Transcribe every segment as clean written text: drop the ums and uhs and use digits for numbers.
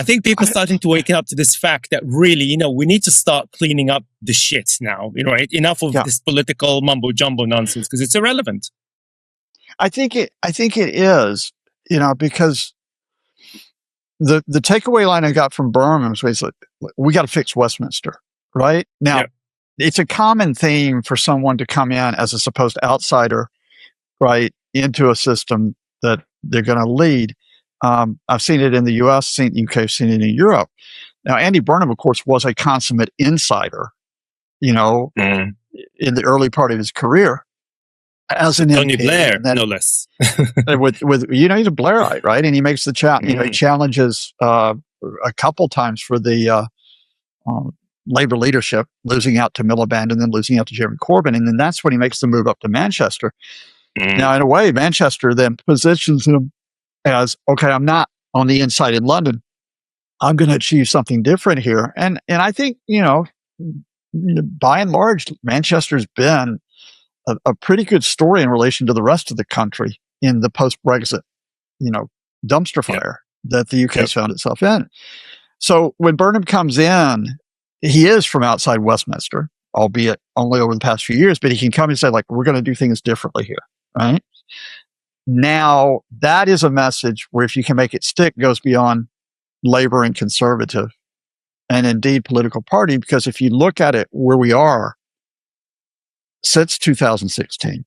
I think people are starting to wake up to this fact that really, we need to start cleaning up the shit now. Enough of this political mumbo jumbo nonsense because it's irrelevant. I think it is, because the takeaway line I got from Burnham was basically, we got to fix Westminster, right? Now, it's a common theme for someone to come in as a supposed outsider, right, into a system that they're going to lead. I've seen it in the US, seen it in the UK, I've seen it in Europe. Now, Andy Burnham, of course, was a consummate insider, in the early part of his career as an Tony MP, Blair, no less. with he's a Blairite, right? And he makes the challenge. He challenges a couple times for the Labour leadership, losing out to Miliband and then losing out to Jeremy Corbyn, and then that's when he makes the move up to Manchester. Now, in a way, Manchester then positions him as, okay, I'm not on the inside in London. I'm going to achieve something different here, and I think by and large, Manchester's been a pretty good story in relation to the rest of the country in the post-Brexit, dumpster fire that the UK has found itself in. So when Burnham comes in, he is from outside Westminster, albeit only over the past few years, but he can come and say, like, we're going to do things differently here, right? Now, that is a message where if you can make it stick, goes beyond Labour and Conservative and indeed political party, because if you look at it where we are, since 2016,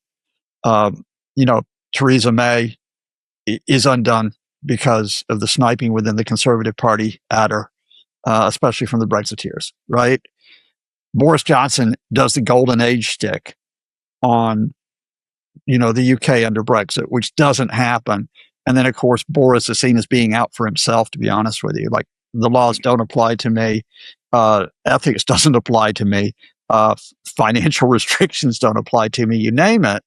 Theresa May is undone because of the sniping within the Conservative Party at her, especially from the Brexiteers, right? Boris Johnson does the golden age stick on, the UK under Brexit, which doesn't happen. And then, of course, Boris is seen as being out for himself, to be honest with you. Like, the laws don't apply to me. Ethics doesn't apply to me. Financial restrictions don't apply to me, you name it.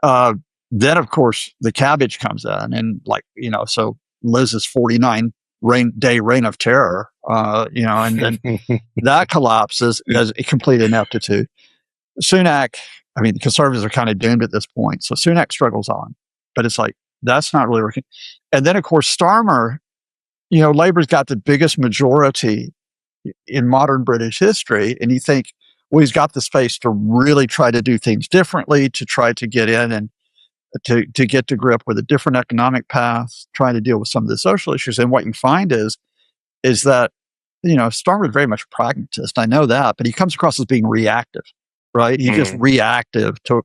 Then, of course, the cabbage comes in and so Liz's 49-day reign of terror, and then that collapses as a complete ineptitude. Sunak, the Conservatives are kind of doomed at this point. So Sunak struggles on, but it's like, that's not really working. And then, of course, Starmer, Labour's got the biggest majority in modern British history. And you think, well, he's got the space to really try to do things differently, to try to get in and to get to grip with a different economic path, trying to deal with some of the social issues. And what you find is that, Starmer is very much a pragmatist. I know that, but he comes across as being reactive, right? He's just reactive to,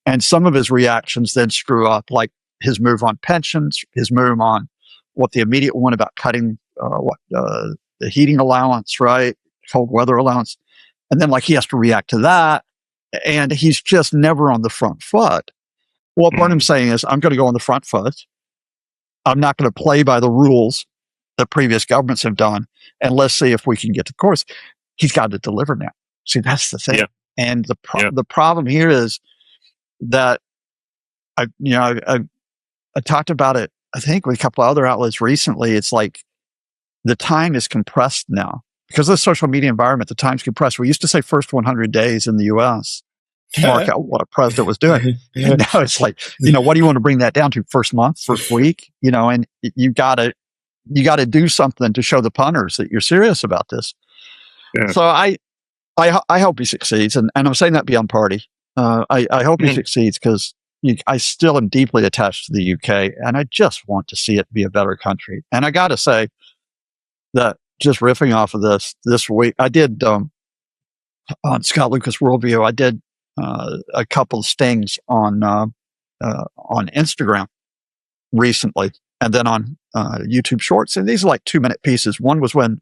and some of his reactions then screw up, like his move on pensions, his move on the immediate one about cutting the heating allowance, right? Cold weather allowance. And then he has to react to that. And he's just never on the front foot. What Burnham's saying is, I'm going to go on the front foot. I'm not going to play by the rules that previous governments have done. And let's see if we can get to course. He's got to deliver now. See, that's the thing. Yeah. And the problem here is that I talked about it, I think, with a couple of other outlets recently. It's like the time is compressed now. Because of the social media environment, the time's compressed. We used to say first 100 days in the U.S. to mark out what a president was doing. And now it's like, what do you want to bring that down to? First month, first week? And you gotta do something to show the punters that you're serious about this. Yeah. So I hope he succeeds. And I'm saying that beyond party. I hope he succeeds because I still am deeply attached to the UK and I just want to see it be a better country. And I got to say that, just riffing off of this week, I did on Scott Lucas Worldview. I did a couple of stings on Instagram recently, and then on YouTube Shorts. And these are like 2-minute pieces. One was when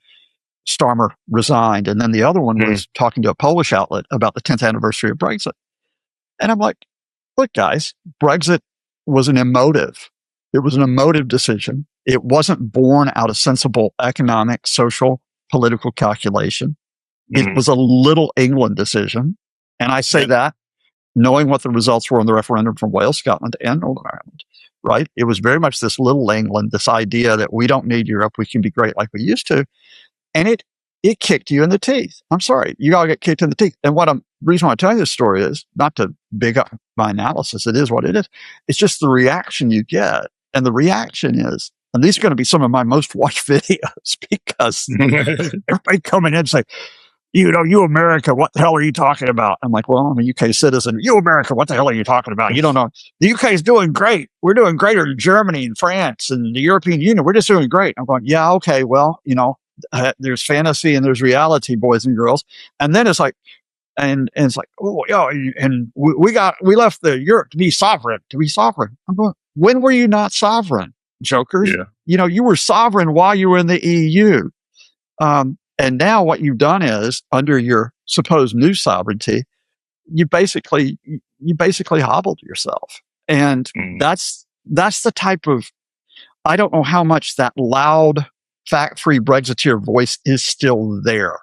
Starmer resigned, and then the other one was talking to a Polish outlet about the 10th anniversary of Brexit. And I'm like, look, guys, Brexit was an emotive. It was an emotive decision. It wasn't born out of sensible economic, social, political calculation. It was a little England decision. And I say that knowing what the results were on the referendum from Wales, Scotland, and Northern Ireland, right? It was very much this little England, this idea that we don't need Europe. We can be great like we used to. And it kicked you in the teeth. I'm sorry. You all get kicked in the teeth. And the reason why I'm telling this story is not to big up my analysis. It is what it is. It's just the reaction you get. And the reaction is And these are going to be some of my most watched videos because everybody coming in and say, you America, what the hell are you talking about? I'm like, well, I'm a UK citizen. You America, what the hell are you talking about? You don't know. The UK is doing great. We're doing greater than Germany and France and the European Union. We're just doing great. I'm going, yeah, okay, well, there's fantasy and there's reality, boys and girls. And then it's like, and it's like, oh, yeah, and we left the Europe to be sovereign. I'm going, when were you not sovereign, jokers? Yeah. You were sovereign while you were in the EU. And now what you've done is, under your supposed new sovereignty, you basically hobbled yourself. And that's the type of, I don't know how much that loud, fact-free Brexiteer voice is still there.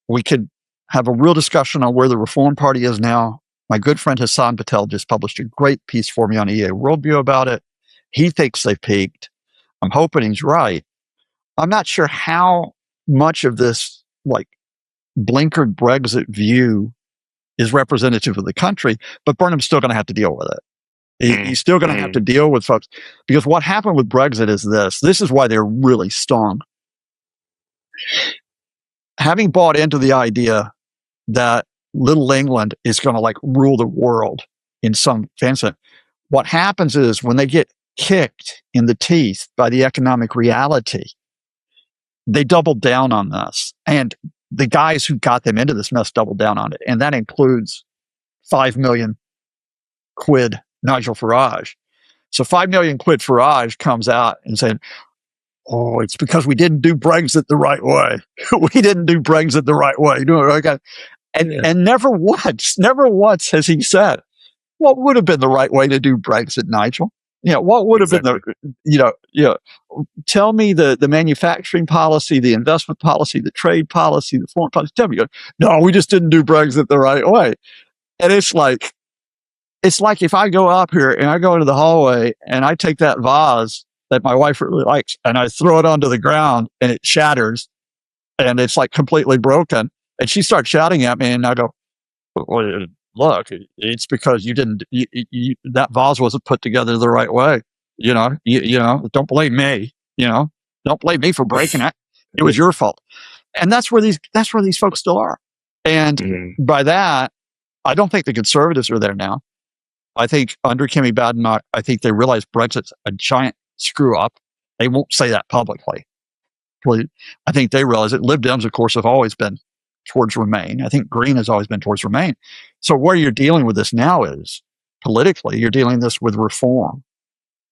We could have a real discussion on where the Reform Party is now. My good friend Hassan Patel just published a great piece for me on EA Worldview about it. He thinks they've peaked. I'm hoping he's right. I'm not sure how much of this blinkered Brexit view is representative of the country, but Burnham's still going to have to deal with it. He's still going to have to deal with folks, because what happened with Brexit is this is why they're really stung. Having bought into the idea that little England is going to rule the world in some fancy, what happens is when they get kicked in the teeth by the economic reality, they doubled down on this. And the guys who got them into this mess doubled down on it. And that includes 5 million quid Nigel Farage. So 5 million quid Farage comes out and saying, oh, it's because we didn't do Brexit the right way. We didn't do Brexit the right way. And never once has he said, what would have been the right way to do Brexit, Nigel? What would have been tell me the manufacturing policy, the investment policy, the trade policy, the foreign policy. Tell me, no, we just didn't do Brexit the right way. And it's like if I go up here and I go into the hallway and I take that vase that my wife really likes and I throw it onto the ground and it shatters and it's completely broken. And she starts shouting at me and I go, well, look, it's because you didn't, that vase wasn't put together the right way. Don't blame me, don't blame me for breaking it. It was your fault. And that's where these folks still are. And by that, I don't think the conservatives are there now. I think under Kimmy Badenoch, I think they realize Brexit's a giant screw up. They won't say that publicly. I think they realize it. Lib Dems, of course, have always been towards Remain. I think Green has always been towards Remain. So where you're dealing with this now is, politically, you're dealing this with reform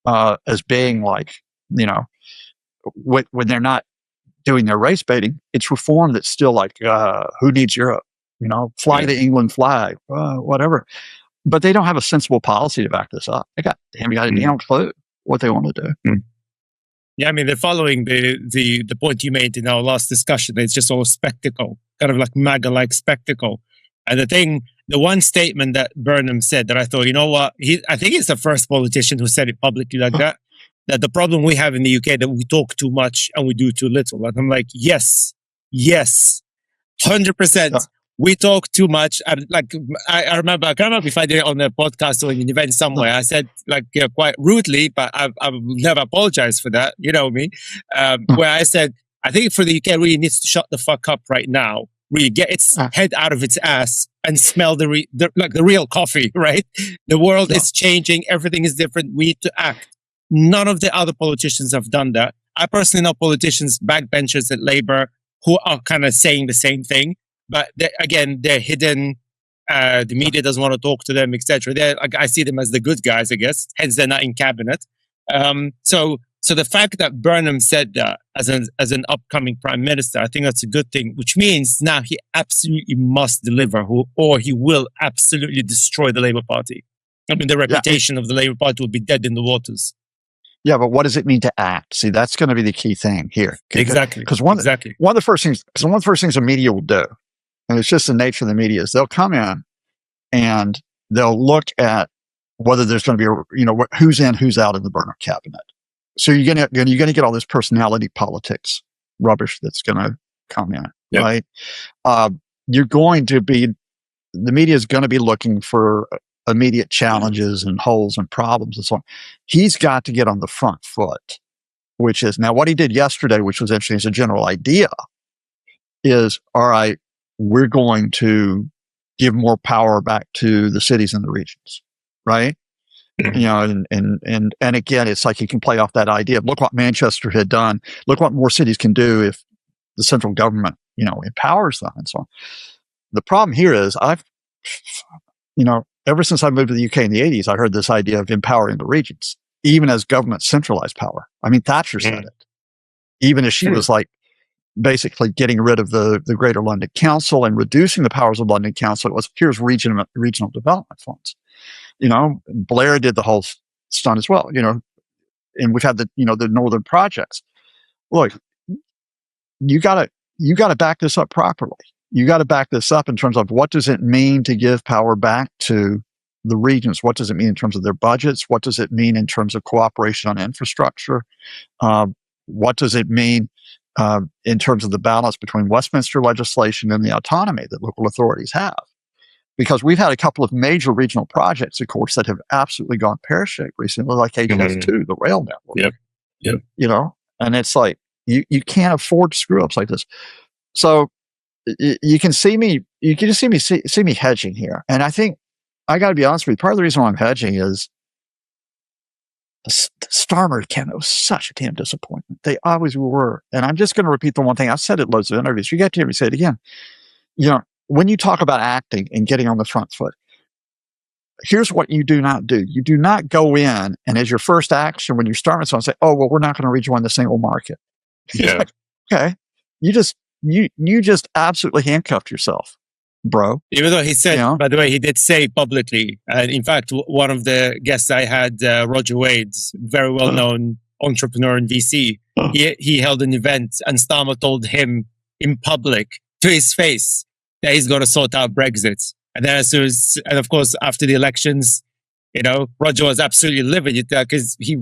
as being when they're not doing their race baiting, it's reform that's still who needs Europe? Fly the England flag, whatever. But they don't have a sensible policy to back this up. They haven't got a damn clue what they want to do. Yeah, I mean, they're following the point you made in our last discussion. It's just all a spectacle, kind of like MAGA-like spectacle. And the one statement that Burnham said that I thought, you know what? I think he's the first politician who said it publicly like that the problem we have in the UK that we talk too much and we do too little. And I'm like, yes, 100%. We talk too much. I remember, I can't remember if I did it on a podcast or in an event somewhere. I said, quite rudely, but I will never apologize for that. You know me. Where I said, I think for the UK really needs to shut the fuck up right now. Really get its head out of its ass and smell the real coffee, right? The world is changing. Everything is different. We need to act. None of the other politicians have done that. I personally know politicians, backbenchers at Labour, who are kind of saying the same thing. But they're hidden. The media doesn't want to talk to them, etc. I see them as the good guys, I guess. Hence, they're not in cabinet. So the fact that Burnham said that as an upcoming prime minister, I think that's a good thing. Which means now he absolutely must deliver, or he will absolutely destroy the Labour Party. I mean, the reputation of the Labour Party will be dead in the waters. Yeah, but what does it mean to act? See, that's going to be the key thing here. Exactly. Because one of the first things the media will do, and it's just the nature of the media, is they'll come in and they'll look at whether there's going to be who's in, who's out of the Burnham cabinet. So you're going to get all this personality politics rubbish that's going to come in, right? The media is going to be looking for immediate challenges and holes and problems and so on. He's got to get on the front foot, which is now what he did yesterday, which was interesting as a general idea, is all right, we're going to give more power back to the cities and the regions, right? You know, and again, it's like you can play off that idea of look what Manchester had done, look what more cities can do if the central government, you know, empowers them and so on. The problem here is ever since I moved to the UK in the 80s, I heard this idea of empowering the regions, even as government centralized power. I mean, Thatcher said it, even as she was like basically getting rid of the Greater London Council and reducing the powers of London Council. It was, here's regional development funds. You know, Blair did the whole stunt as well, you know, and we've had the Northern projects. Look, you gotta back this up properly. You got to back this up in terms of what does it mean to give power back to the regions? What does it mean in terms of their budgets? What does it mean in terms of cooperation on infrastructure? What does it mean in terms of the balance between Westminster legislation and the autonomy that local authorities have? Because we've had a couple of major regional projects, of course, that have absolutely gone pear-shaped recently, like HS2, the rail network. Yep. You know, and it's like you can't afford screw-ups like this. So you can see me hedging here. And I think I got to be honest with you. Part of the reason why I'm hedging is the Starmer campaign was such a damn disappointment. They always were. And I'm just going to repeat the one thing I've said at loads of interviews. You get to hear me say it again. You know, when you talk about acting and getting on the front foot, here's what you do not do. You do not go in and as your first action when you're starting someone say, oh, well, we're not going to rejoin the single market. Yeah. Like, okay. You just absolutely handcuffed yourself, bro. Even though he said, by the way, he did say publicly, and in fact, one of the guests I had, Roger Wade, very well-known entrepreneur in VC, he held an event and Starmer told him in public to his face that he's going to sort out Brexit. And then and of course, after the elections, you know, Roger was absolutely livid because he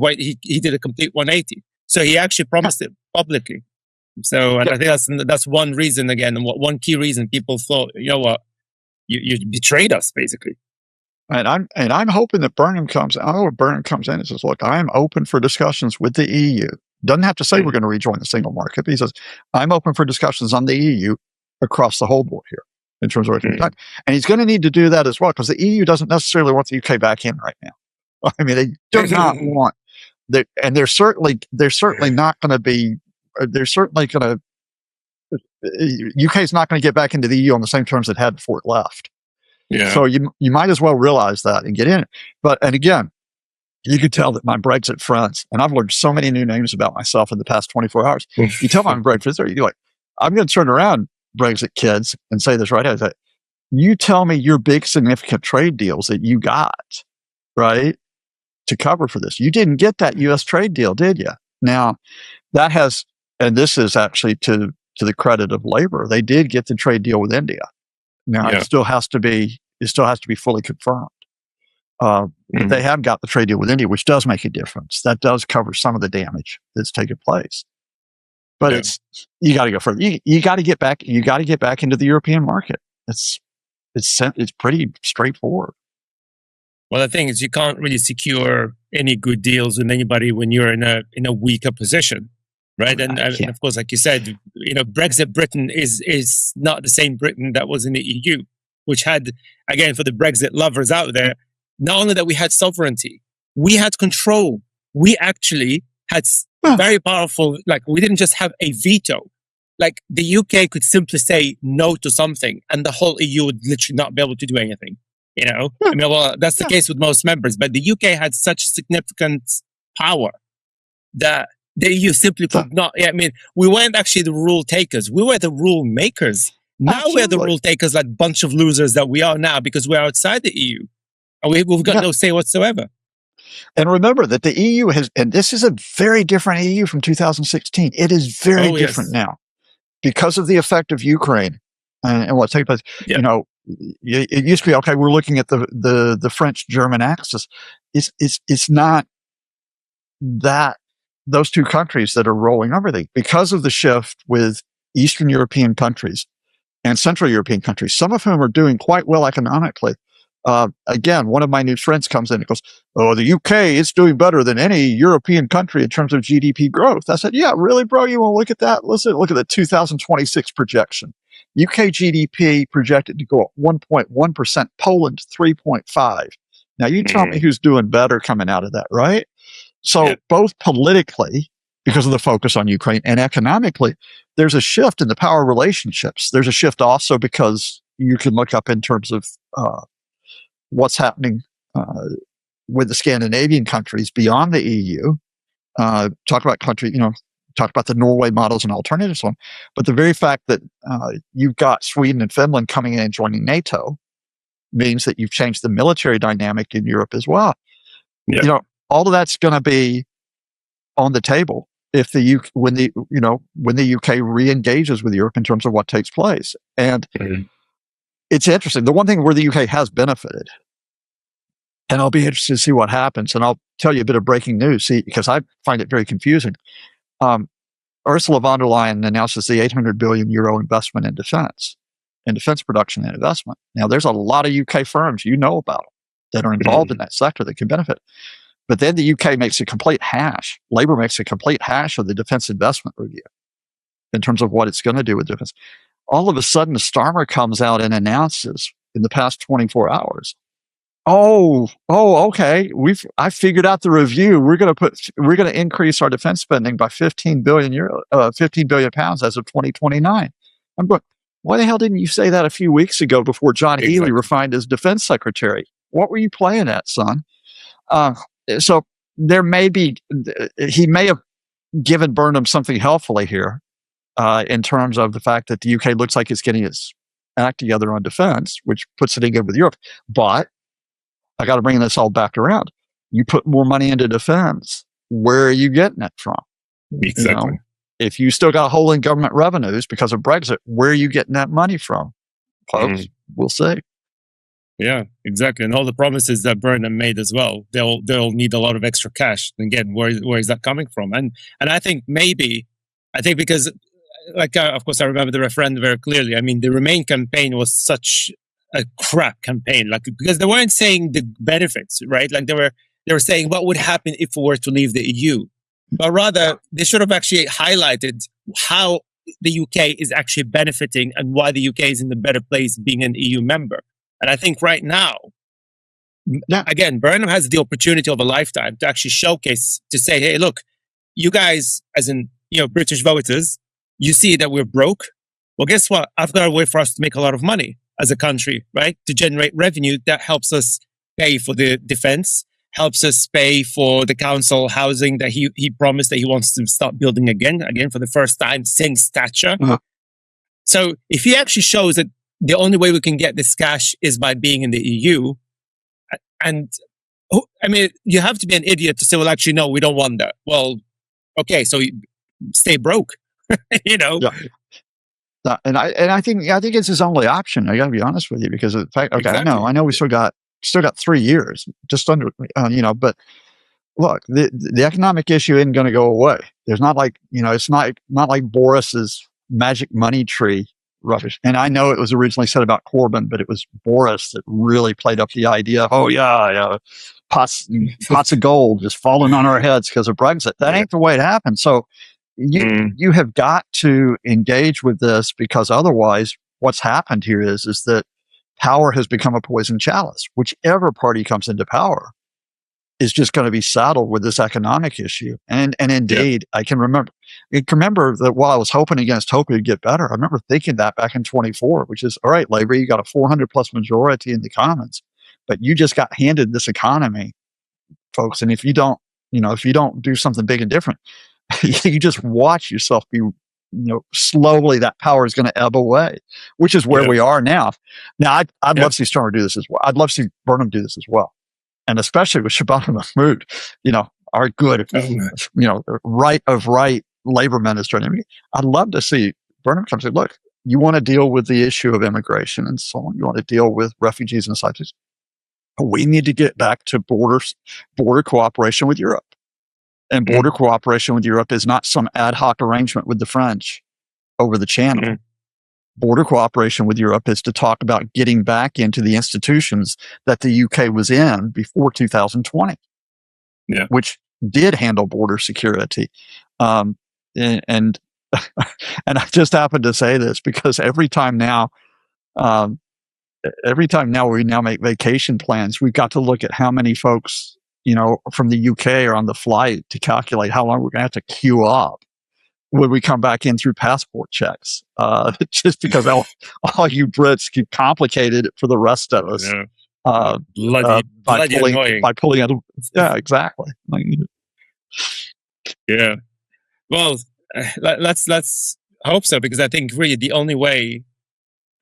did a complete 180. So he actually promised it publicly. So, and I think that's one reason again, one key reason people thought, you know what, you betrayed us basically. And I'm hoping that Burnham comes. I know where Burnham comes in and says, look, I am open for discussions with the EU. Doesn't have to say we're going to rejoin the single market. But he says, I'm open for discussions on the EU across the whole board here in terms of and he's going to need to do that as well because the EU doesn't necessarily want the UK back in right now. I mean, they do not want that, and they're certainly not going to be. They're certainly going to. UK is not going to get back into the EU on the same terms it had before it left. Yeah. So you might as well realize that and get in. And again, you can tell that my Brexit friends, and I've learned so many new names about myself in the past 24 hours. You tell my Brexit friends, you're like, I'm going to turn around, Brexit kids, and say this right now. You tell me your big significant trade deals that you got, right, to cover for this. You didn't get that U.S. trade deal, did you? Now, that has, and this is actually to the credit of Labour, they did get the trade deal with India. Now, it still has to be fully confirmed. But they have got the trade deal with India, which does make a difference. That does cover some of the damage that's taken place. But you got to go further. You got to get back. You got to get back into the European market. It's pretty straightforward. Well, the thing is, you can't really secure any good deals with anybody when you're in a weaker position, right? And of course, like you said, you know, Brexit Britain is not the same Britain that was in the EU, which had, again, for the Brexit lovers out there, not only that we had sovereignty, we had control. We actually had very powerful, like we didn't just have a veto. Like the UK could simply say no to something and the whole EU would literally not be able to do anything. You know, I mean, well, that's the case with most members, but the UK had such significant power that the EU simply could not. I mean, we weren't actually the rule takers. We were the rule makers. Now we're the rule takers, like bunch of losers that we are now because we're outside the EU. And we've got no say whatsoever. And remember that the EU has, and this is a very different EU from 2016. It is very different now because of the effect of Ukraine and what's taking place. You know, it used to be, okay, we're looking at the French-German axis. It's not that those two countries that are rolling everything because of the shift with Eastern European countries and Central European countries, some of whom are doing quite well economically, Again, one of my new friends comes in and goes, "Oh, the UK is doing better than any European country in terms of GDP growth." I said, "Yeah, really, bro? You want to look at that? Look at the 2026 projection. UK GDP projected to go up 1.1%, Poland 3.5. Now, you tell me who's doing better coming out of that, right?" So both politically, because of the focus on Ukraine, and economically, there's a shift in the power relationships. There's a shift also because you can look up in terms of what's happening with the Scandinavian countries beyond the EU. Talk about talk about the Norway model as an alternative one. But the very fact that you've got Sweden and Finland coming in and joining NATO means that you've changed the military dynamic in Europe as well. Yeah. All of that's going to be on the table if when the UK re-engages with Europe in terms of what takes place. And it's interesting. The one thing where the UK has benefited, and I'll be interested to see what happens, and I'll tell you a bit of breaking news, because I find it very confusing. Ursula von der Leyen announces the 800 billion euro investment in defense production and investment. Now, there's a lot of UK firms about that are involved in that sector that can benefit. But then the UK makes a complete hash. Labour makes a complete hash of the defense investment review in terms of what it's going to do with defense. All of a sudden, Starmer comes out and announces in the past 24 hours, okay, I figured out the review. We're going to increase our defense spending by 15 billion pounds as of 2029. I'm going, why the hell didn't you say that a few weeks ago before John Healey refined as defense secretary? What were you playing at, son? So he may have given Burnham something helpfully here in terms of the fact that the UK looks like it's getting its act together on defense, which puts it in good with Europe. But I got to bring this all back around. You put more money into defense. Where are you getting it from? Exactly. If you still got a hole in government revenues because of Brexit, where are you getting that money from? Folks, we'll see. Yeah, exactly. And all the promises that Burnham made as well, they'll need a lot of extra cash. Again, where is that coming from? And I think because, of course, I remember the referendum very clearly. I mean, the Remain campaign was such a crap campaign, because they weren't saying the benefits, right? Like they were saying what would happen if we were to leave the EU, but rather they should have actually highlighted how the UK is actually benefiting and why the UK is in the better place being an EU member. And I think right now, again, Burnham has the opportunity of a lifetime to actually showcase, to say, hey, look, you guys, as in, British voters, you see that we're broke. Well, guess what? I've got a way for us to make a lot of money as a country, right? To generate revenue that helps us pay for the defense, helps us pay for the council housing that he promised that he wants to start building again for the first time since Thatcher. So if he actually shows that the only way we can get this cash is by being in the EU. And I mean, you have to be an idiot to say, well, actually, no, we don't want that. Well, okay, so stay broke, Yeah. And I think it's his only option. I got to be honest with you, because of the fact, okay, exactly. I know we still got 3 years, just under, but look, the economic issue isn't going to go away. There's not like, it's not like Boris's magic money tree rubbish. And I know it was originally said about Corbyn, but it was Boris that really played up the idea. Oh yeah, pots of gold just falling on our heads because of Brexit. That ain't the way it happened. So you have got to engage with this, because otherwise, what's happened here is that power has become a poison chalice. Whichever party comes into power is just going to be saddled with this economic issue. And indeed, I can remember that while I was hoping against hope it would get better, I remember thinking that back in 24, which is, all right, Labour, you got a 400 plus majority in the Commons, but you just got handed this economy, folks. And if you don't do something big and different, you just watch yourself be, slowly that power is going to ebb away, which is where we are now. Now, I'd love to see Starmer do this as well. I'd love to see Burnham do this as well. And especially with Shabana Mahmood, our good, right labor minister. And everything. I'd love to see Burnham come and say, look, you want to deal with the issue of immigration and so on. You want to deal with refugees and such. We need to get back to border cooperation with Europe. And border cooperation with Europe is not some ad hoc arrangement with the French over the channel. border cooperation with Europe is to talk about getting back into the institutions that the UK was in before 2020, which did handle border security. And and I just happen to say this because every time now we now make vacation plans, we've got to look at how many folks, from the UK are on the flight to calculate how long we're going to have to queue up when we come back in through passport checks. Just because all you Brits keep complicated it for the rest of us. By pulling out. Yeah, exactly. Yeah. Well, let's hope so, because I think really the only way,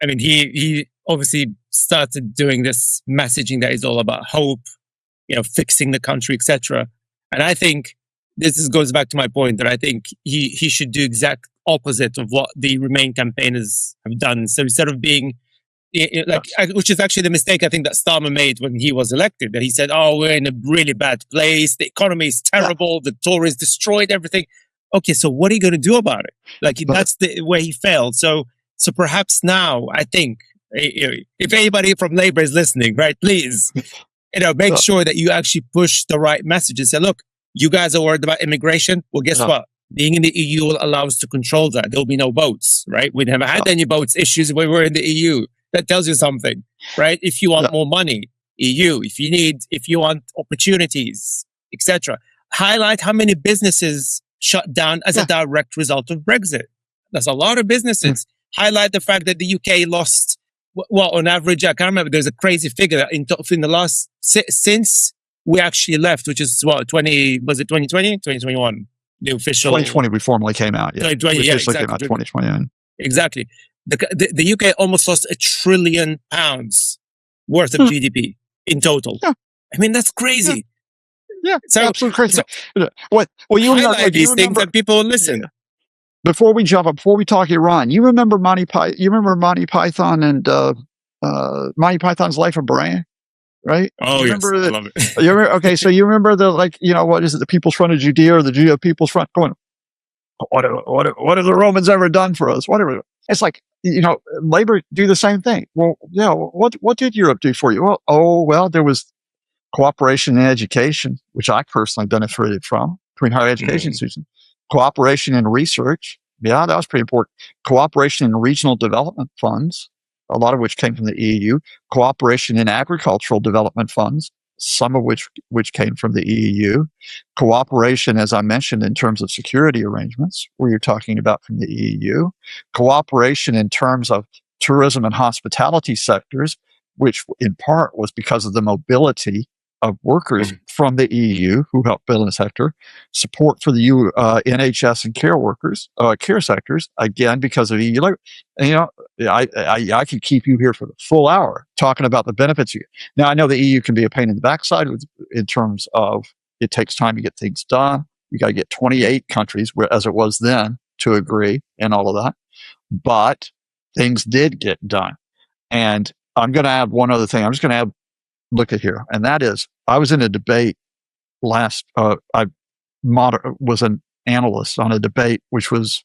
I mean, he obviously started doing this messaging that is all about hope, fixing the country, etc. And I think this goes back to my point that I think he should do exact opposite of what the Remain campaigners have done. So instead of being which is actually the mistake I think that Starmer made when he was elected, that he said, "Oh, we're in a really bad place. The economy is terrible. The Tories destroyed everything." Okay, so what are you going to do about it? That's the way he failed. So perhaps now, I think, if anybody from Labour is listening, right, please, make sure that you actually push the right messages. Say, look, you guys are worried about immigration. Well, guess what? Being in the EU will allow us to control that. There'll be no boats, right? We never had any boats issues when we were in the EU. That tells you something, right? If you want more money, EU. If you want opportunities, etc. Highlight how many businesses shut down as a direct result of Brexit. That's a lot of businesses. Highlight the fact that the UK lost, on average, I can't remember, there's a crazy figure that in the last, since we actually left, which is was it 2020? 2021? The official. 2020 we formally came out. Yeah. 2020, yeah, exactly. Came out 2020. Exactly. The UK almost lost £1 trillion worth of GDP in total. Yeah. I mean, that's crazy. Yeah, absolutely crazy. You highlight these things and people listen. Yeah. Before we talk Iran, you remember Monty Python and Monty Python's Life of Brian, right? Oh, yes, I love it. Okay, so you remember what is it, the People's Front of Judea or the People's Front? Going, what have the Romans ever done for us? Whatever. It's like, Labor do the same thing. Well, yeah, what did Europe do for you? Well, there was cooperation in education, which I personally benefited from, between higher education institutions. Cooperation in research. Yeah, that was pretty important. Cooperation in regional development funds, a lot of which came from the EU. Cooperation in agricultural development funds, some of which came from the EU. Cooperation, as I mentioned, in terms of security arrangements, where you're talking about from the EU. Cooperation in terms of tourism and hospitality sectors, which in part was because of the mobility of workers from the EU who helped build the sector. Support for the NHS and care sectors, again, because of EU. I could keep you here for the full hour talking about the benefits. Now, I know the EU can be a pain in the backside in terms of it takes time to get things done. You got to get 28 countries, as it was then, to agree and all of that. But things did get done. And I'm going to add one other thing. I'm just going to add, look at here. And that is, I was in a debate I was an analyst on a debate, which was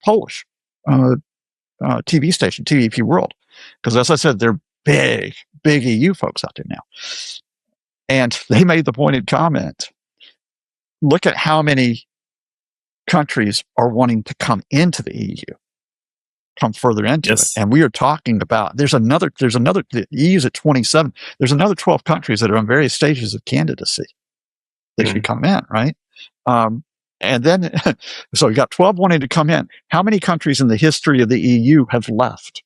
Polish TV station, TVP World. Because as I said, they're big EU folks out there now. And they made the pointed comment, look at how many countries are wanting to come into the EU. Come further into it. And we are talking about, there's another, the EU's at 27. There's another 12 countries that are on various stages of candidacy. They should come in, right? And then, so you got 12 wanting to come in. How many countries in the history of the EU have left?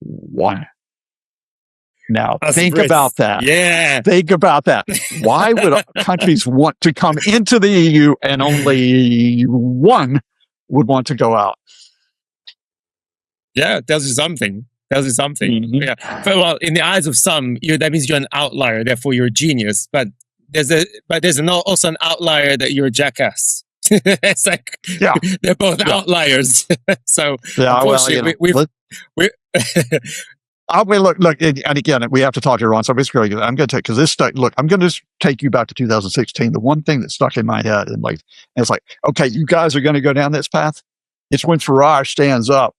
One. Now, think about that. Yeah. Think about that. Why would countries want to come into the EU and only one would want to go out? Yeah, it tells you something. Yeah. Well, in the eyes of some, that means you're an outlier. Therefore, you're a genius. But there's also an outlier that you're a jackass. It's like they're both outliers. So unfortunately, look, and again, we have to talk to Iran. So basically, I'm going to take, because this stuff, look, I'm going to take you back to 2016. The one thing that stuck in my head, and it's like, okay, you guys are going to go down this path. It's when Farage stands up.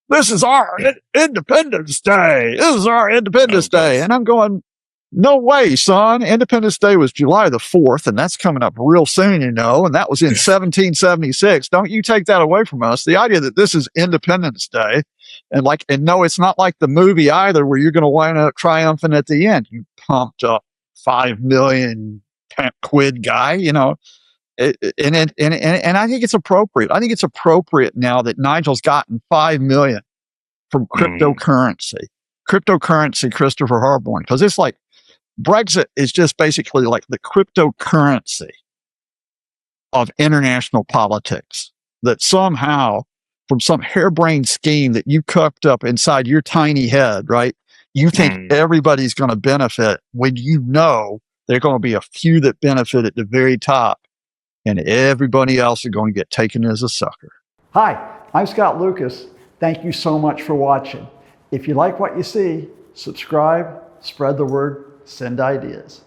This is our Independence Day. This is our Independence Day. And I'm going, no way, son. Independence Day was July the 4th, and that's coming up real soon, and that was in 1776. Don't you take that away from us. The idea that this is Independence Day, and no, it's not like the movie either, where you're going to wind up triumphant at the end. You pumped up 5 million quid guy, and I think it's appropriate. I think it's appropriate now that Nigel's gotten 5 million from cryptocurrency, Christopher Harborn, because it's like Brexit is just basically like the cryptocurrency of international politics, that somehow from some harebrained scheme that you cooked up inside your tiny head, right? You think everybody's going to benefit when there are going to be a few that benefit at the very top, and everybody else is going to get taken as a sucker. Hi, I'm Scott Lucas. Thank you so much for watching. If you like what you see, subscribe, spread the word, send ideas.